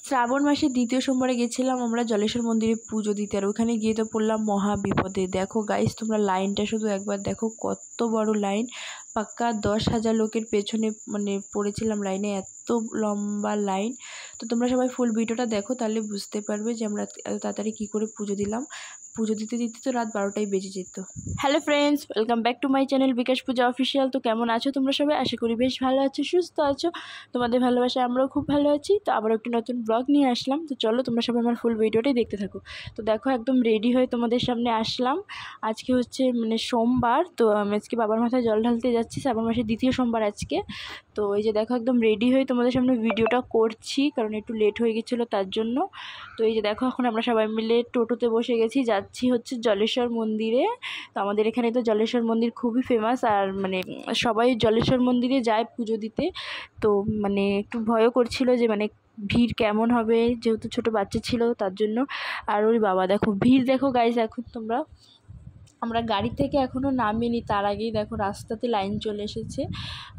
শ্রাবণ মাসের দ্বিতীয় সোমবারে গেছিলাম আমরা জলেশ্বর মন্দিরে পুজো দিতে, আর ওখানে গিয়ে তো পড়লাম মহা বিপদে। দেখো গাইস, তোমরা লাইনটা শুধু একবার দেখো, কত বড় লাইন। পাক্কা 10,000 লোকের পেছনে পড়েছিলাম লাইনে, এত লম্বা লাইন। তো তোমরা সবাই ফুল ভিডিওটা দেখো, তাহলে বুঝতে পারবে যে আমরা এত তাড়াতাড়ি কী করে পুজো দিলাম। পুজো দিতে দিতে তো রাত 12টাই বেজে যেত। Hello friends, welcome back to my channel Bikash Puja official. তো কেমন আছো তোমরা সবাই? আশা করি বেশ ভালো আছো, সুস্থ আছো। তোমাদের ভালোবাসায় আমরাও খুব ভালো আছি। তো আবার একটি নতুন ব্লগ নিয়ে আসলাম। তো চলো তোমরা সবাই আমার ফুল ভিডিওটাই দেখতে থাকো। তো দেখো একদম রেডি হয়ে তোমাদের সামনে আসলাম। আজকে হচ্ছে সোমবার, তো আমি আজকে বাবার মাথায় জল ঢালতে যাচ্ছি। শ্রাবণ মাসের দ্বিতীয় সোমবার আজকে। তো এই যে দেখো একদম রেডি হয়ে তোমাদের সামনে ভিডিওটা করছি, কারণ একটু লেট হয়ে গেছিলো তার জন্য। তো এই যে দেখো এখন আমরা সবাই মিলে টোটোতে বসে গেছি, যাচ্ছি হচ্ছে জলেশ্বর মন্দিরে। তো আমাদের এখানে তো জলেশ্বর মন্দির খুবই ফেমাস, আর সবাই জলেশ্বর মন্দিরে যায় পুজো দিতে। তো একটু ভয়ও করছিল যে ভিড় কেমন হবে, যেহেতু ছোট বাচ্চা ছিল তার জন্য। আর ওই বাবা দেখো ভিড় দেখো গাইস। এখন আমরা গাড়ি থেকে এখনও নামিনি, তার আগেই দেখো রাস্তাতে লাইন চলে এসেছে।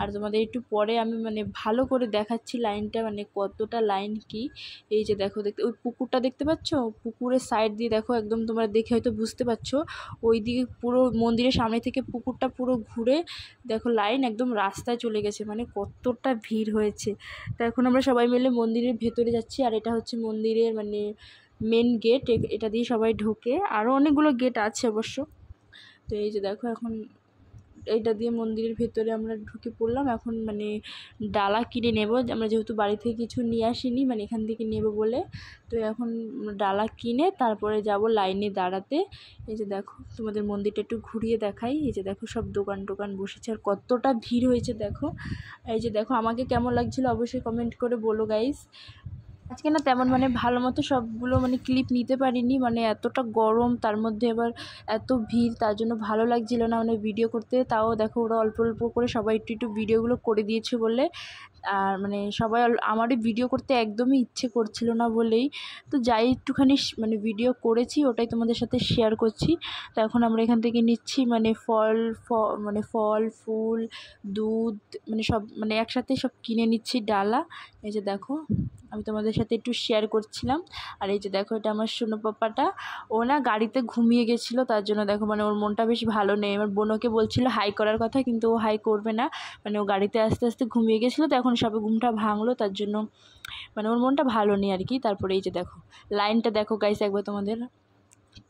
আর তোমাদের একটু পরে আমি ভালো করে দেখাচ্ছি লাইনটা, কতটা লাইন কি। এই যে দেখো, ওই পুকুরটা দেখতে পাচ্ছ, পুকুরের সাইড দিয়ে দেখো একদম, তোমরা দেখে হয়তো বুঝতে পারছো, ওই দিকে পুরো মন্দিরের সামনে থেকে পুকুরটা পুরো ঘুরে দেখো লাইন একদম রাস্তায় চলে গেছে, কতটা ভিড় হয়েছে। তো এখন আমরা সবাই মিলে মন্দিরের ভেতরে যাচ্ছি। আর এটা হচ্ছে মন্দিরের মেন গেট, এটা দিয়ে সবাই ঢোকে। আরও অনেকগুলো গেট আছে অবশ্য। তো এই যে দেখো এখন এইটা দিয়ে মন্দিরের ভেতরে আমরা ঢুকে পড়লাম। এখন ডালা কিনে নেব, আমরা যেহেতু বাড়ি থেকে কিছু নিয়ে আসিনি, এখান থেকে নেব বলে। তো এখন ডালা কিনে তারপরে যাব লাইনে দাঁড়াতে। এই যে দেখো তোমাদের মন্দিরটা একটু ঘুরিয়ে দেখাই। এই যে দেখো সব দোকান টোকান বসেছে, আর কতটা ভিড় হয়েছে দেখো। এই যে দেখো আমাকে কেমন লাগছিল অবশ্যই কমেন্ট করে বলো গাইস। আজকে না তেমন ভালো মতো সবগুলো ক্লিপ নিতে পারিনি, এতটা গরম, তার মধ্যে এবার এত ভিড়, তার জন্য ভালো লাগছিল না ভিডিও করতে। তাও দেখো ওরা অল্প অল্প করে সবাই একটু একটু ভিডিওগুলো করে দিয়েছে বলে। আর সবাই আমারই ভিডিও করতে একদমই ইচ্ছে করছিল না বলেই তো যাই একটুখানি ভিডিও করেছি, ওটাই তোমাদের সাথে শেয়ার করছি। তো এখন আমরা এখান থেকে নিচ্ছি ফল ফুল দুধ সব একসাথে সব কিনে নিচ্ছি ডালা। এই যে দেখো আমি তোমাদের সাথে একটু শেয়ার করছিলাম। আর এই যে দেখো এটা আমার সোনু পাপাটা, ও না গাড়িতে ঘুমিয়ে গেছিলো, তার জন্য দেখো ওর মনটা বেশ ভালো নেই। আমার বোনকে বলছিল হাই করার কথা, কিন্তু ও হাই করবে না, ও গাড়িতে আস্তে আস্তে ঘুমিয়ে গেছিলো। তো এখন সবে ঘুমটা ভাঙলো, তার জন্য ওর মনটা ভালো নেই আর কি। তারপরে এই যে দেখো লাইনটা দেখো গাইস একবার, তোমাদের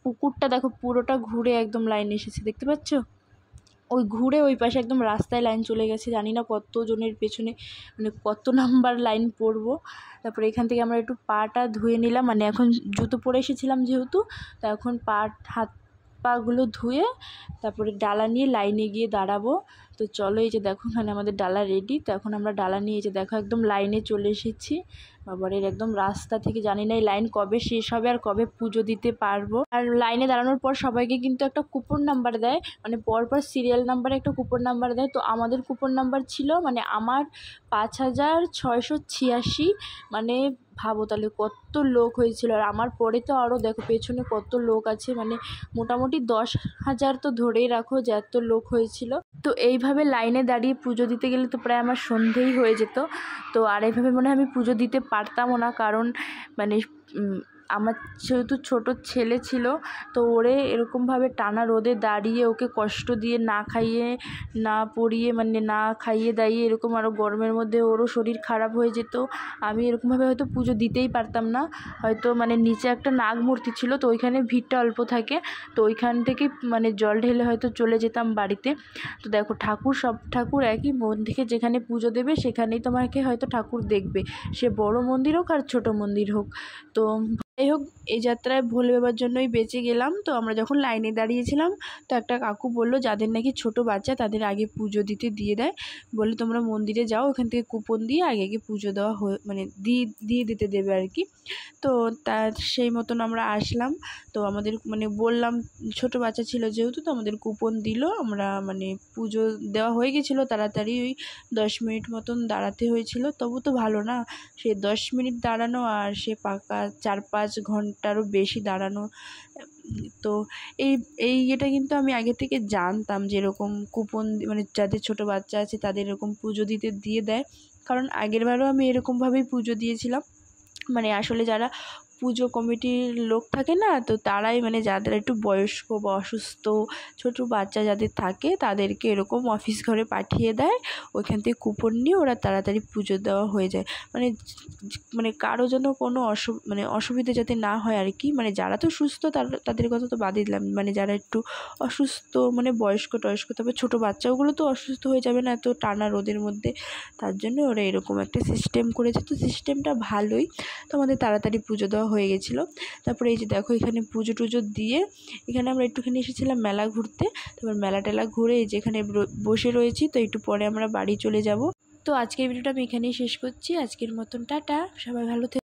পুকুরটা দেখো পুরোটা ঘুরে একদম লাইন এসেছে, দেখতে পাচ্ছ? ওই ঘুরে ওই পাশে একদম রাস্তায় লাইন চলে গেছে, জানি না কতজনের পেছনে কত নাম্বার লাইন পড়বো। তারপরে এখান থেকে আমরা একটু পাটা ধুয়ে নিলাম, এখন জুতো পরে এসেছিলাম যেহেতু, তো এখন হাত পাগুলো ধুয়ে তারপরে ডালা নিয়ে লাইনে গিয়ে দাঁড়াবো। তো চলো এই যে দেখো এখানে আমাদের ডালা রেডি। তো এখন আমরা ডালা নিয়ে যে দেখো একদম লাইনে চলে এসেছি। বাবারের একদম রাস্তা থেকে, জানি না এই লাইন কবে শেষ হবে আর কবে পুজো দিতে পারবো। আর লাইনে দাঁড়ানোর পর সবাইকে কিন্তু একটা কুপন নাম্বার দেয়, পরপর সিরিয়াল নাম্বারে একটা কুপন নাম্বার দেয়। তো আমাদের কুপন নাম্বার ছিল আমার 5686। ভাবো তাহলে কত লোক হয়েছিল। আর আমার পরে তো আরও দেখো পেছনে কত লোক আছে, মোটামুটি 10,000 তো ধরেই রাখো যে এত লোক হয়েছিল। তো এইভাবে লাইনে দাঁড়িয়ে পুজো দিতে গেলে তো প্রায় আমার সন্ধেই হয়ে যেত। তো আর এইভাবে আমি পুজো দিতে পারতামও না, কারণ আমার যেহেতু ছোটো ছেলে ছিল, তো ওরে এরকমভাবে টানা রোদে দাঁড়িয়ে ওকে কষ্ট দিয়ে না খাইয়ে না পরিয়ে না খাইয়ে দাইয়ে এরকম আরও গরমের মধ্যে ওরও শরীর খারাপ হয়ে যেত। আমি এরকমভাবে হয়তো পুজো দিতেই পারতাম না। হয়তো নিচে একটা নাগ মূর্তি ছিল, তো ওইখানে ভিড়টা অল্প থাকে, তো ওইখান থেকে জল ঢেলে হয়তো চলে যেতাম বাড়িতে। তো দেখো সব ঠাকুর একই মন থেকে যেখানে পুজো দেবে সেখানেই তোমাকে হয়তো ঠাকুর দেখবে, সে বড় মন্দির হোক আর ছোট মন্দির হোক। তো যাই হোক, এই যাত্রায় ভোলে বাবার জন্যই বেঁচে গেলাম। তো আমরা যখন লাইনে দাঁড়িয়েছিলাম, তো একটা কাকু বললো যাদের নাকি ছোট বাচ্চা তাদের আগে পুজো দিতে দিয়ে দেয়, বলে তোমরা মন্দিরে যাও, ওখান থেকে কুপন দিয়ে আগে আগে পুজো দেওয়া দিয়ে দিতে দেবে আর কি। তো তার সেই মতন আমরা আসলাম। তো আমাদের বললাম ছোট বাচ্চা ছিল যেহেতু, তো আমাদের কুপন দিল। আমরা পুজো দেওয়া হয়ে গেছিলো তাড়াতাড়ি, ওই 10 মিনিট মতন দাঁড়াতে হয়েছিল। তবু তো ভালো না, সে 10 মিনিট দাঁড়ানো আর সে পাকা 4-5 ঘন্টারও বেশি দাঁড়ানো। তো এটা কিন্তু আমি আগে থেকে জানতাম যে এরকম কুপন যাদের ছোট বাচ্চা আছে তাদের এরকম পুজো দিতে দিয়ে দেয়, কারণ আগেরবারও আমি এরকমভাবেই পুজো দিয়েছিলাম। মানে আসলে যারা পুজো কমিটির লোক থাকে না, তো তারাই মানে যাদের একটু বয়স্ক বা অসুস্থ ছোটো বাচ্চা যাদের থাকে তাদেরকে এরকম অফিস ঘরে পাঠিয়ে দেয়। ওইখান থেকে কুপন নিয়ে ওরা তাড়াতাড়ি পুজো দেওয়া হয়ে যায়। মানে মানে কারো যেন কোনো অসুবিধা যাতে না হয় আর কি। মানে যারা তো সুস্থ তাদের কথা তো বাদই দিলাম, মানে যারা একটু অসুস্থ মানে বয়স্ক টয়স্ক, তবে ছোটো বাচ্চাগুলো তো অসুস্থ হয়ে যাবে না এত টানা রোদের মধ্যে, তার জন্য ওরা এরকম একটা সিস্টেম করেছে। তো সিস্টেমটা ভালোই, তো আমাদের তাড়াতাড়ি পুজো দেওয়া হয়ে গেছিলো। তারপরে এই যে দেখো এখানে পুজো টুজো দিয়ে এখানে আমরা একটুখানি এসেছিলাম মেলা ঘুরতে। তারপর মেলা টেলা ঘুরে এই যেখানে বসে রয়েছি, তো একটু পরে আমরা বাড়ি চলে যাব। তো আজকের ভিডিওটা আমি এখানেই শেষ করছি। আজকের মতন টাটা, সবাই ভালো থেকো।